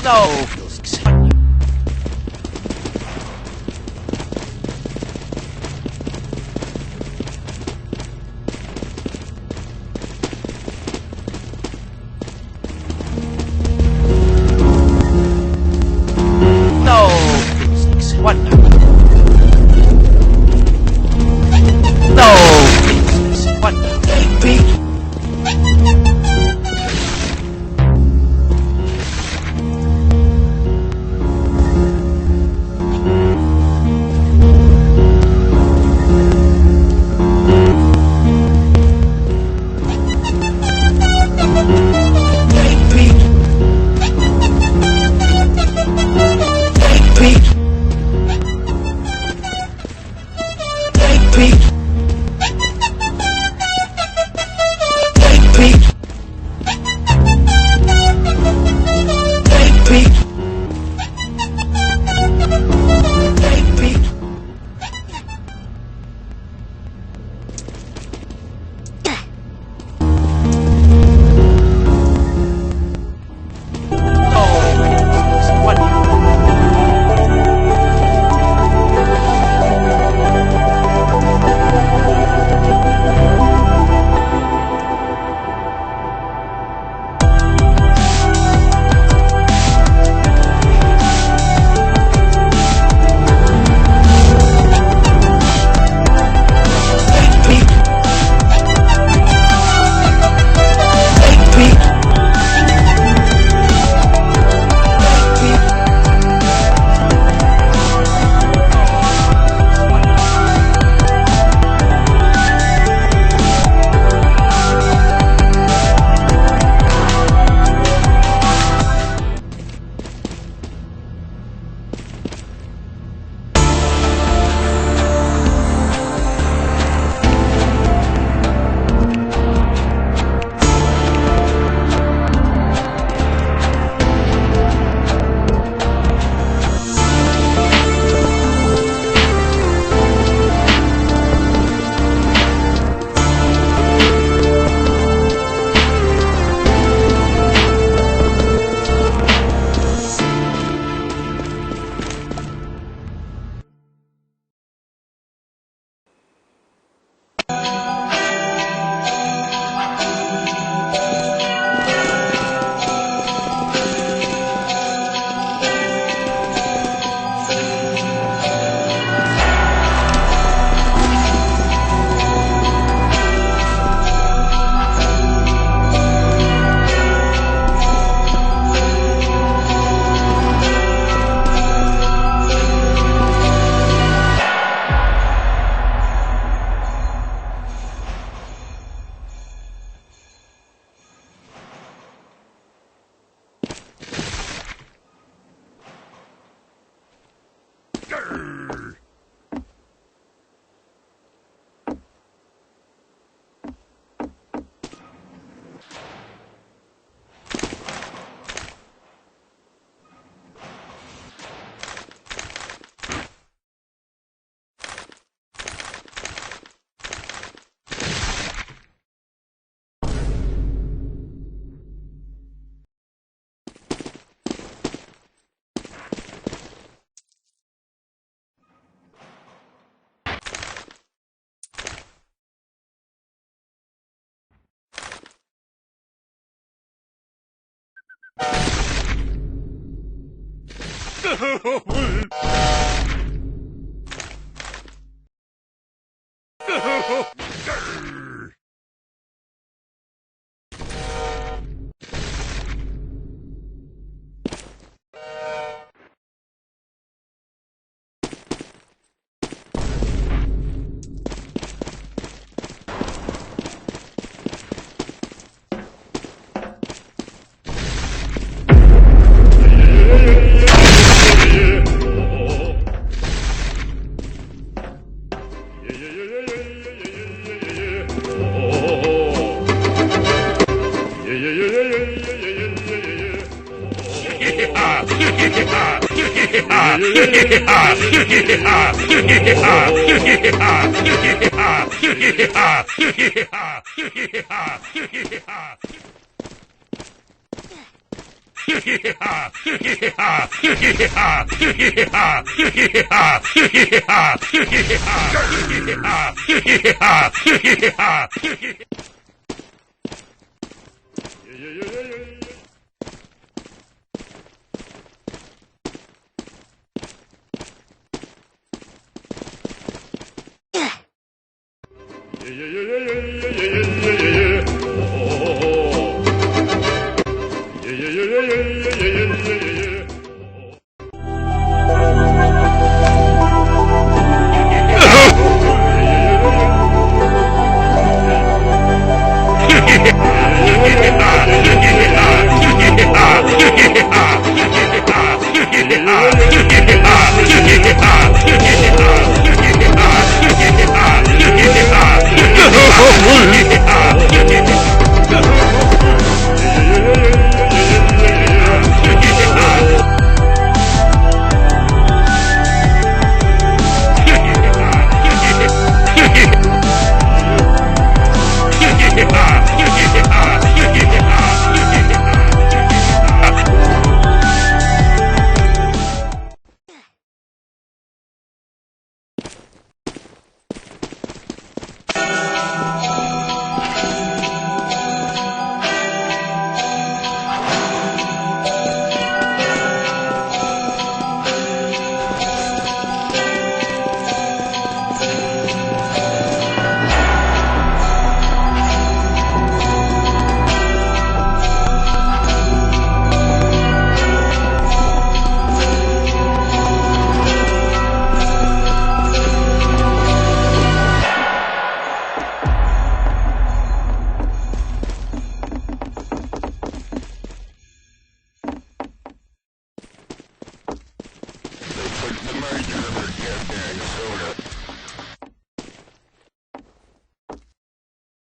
No! No! What? No! What?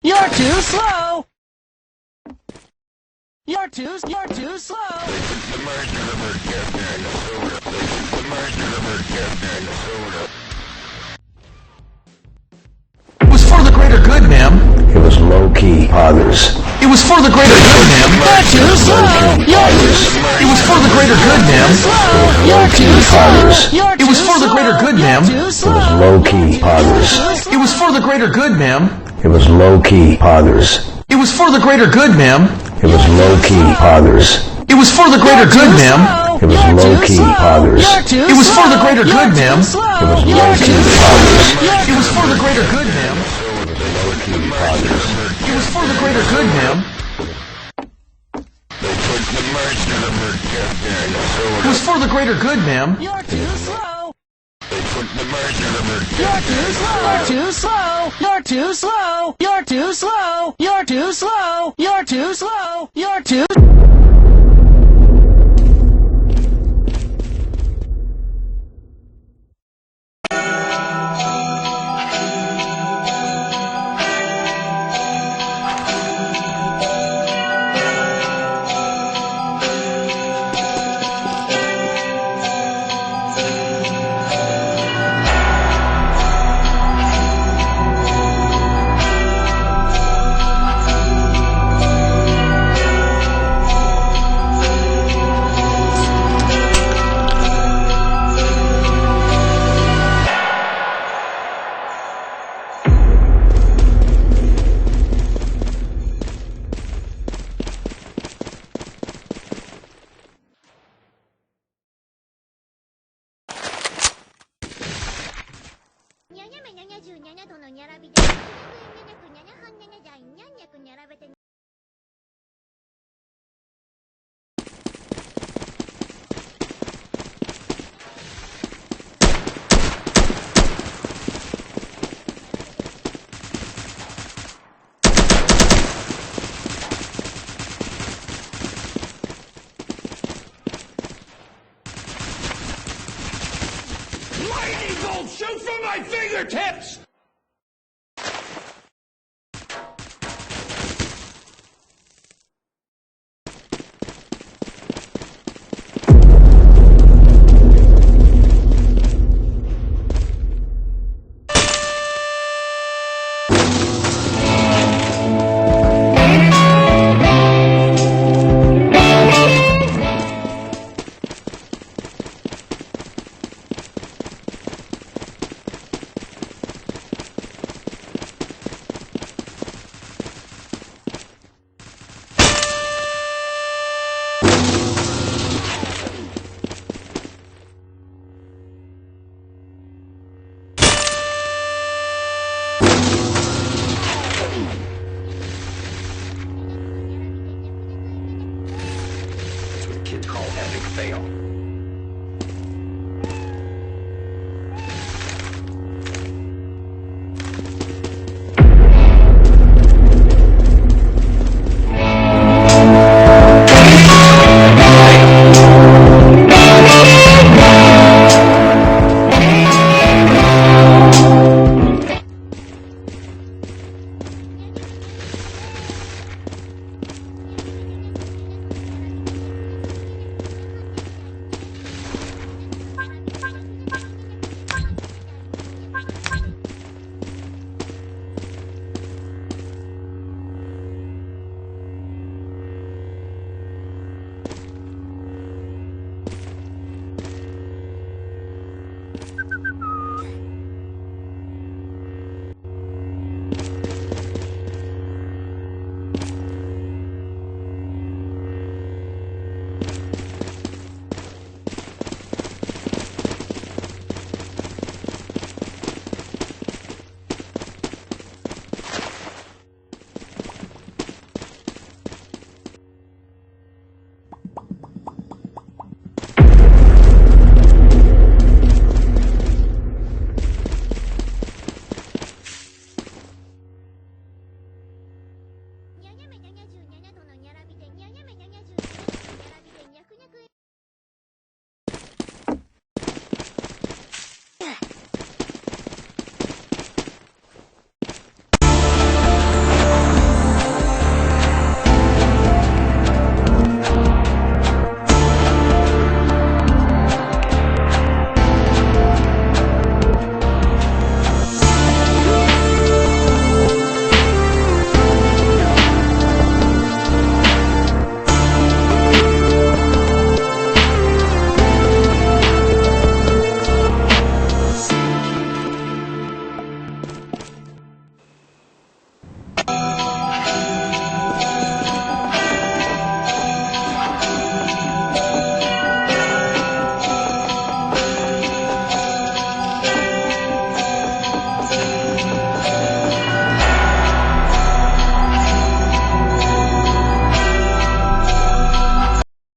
You're too slow! You're too slow! It was for the greater good, ma'am. It was low-key, others. It was for the greater good, ma'am. You're too slow! You're too slow! It was for the greater good, ma'am. You're too slow! It was for the greater good, ma'am. It was low-key, others. It was for the greater good, ma'am. It was low-key, others. It was for the greater good, ma'am. It was low-key, others. It was for the greater good, ma'am. It was low-key, others. It was for the greater good, ma'am. It was low-key, others. It was for the greater good, ma'am. It was for the greater good, ma'am. It was for the greater good, ma'am. You're too slow! You're too slow! You're too slow! You're too slow! You're too slow! You're too slow! You're too slow! You're too... Lightning bolt shoot from my fingertips! fail.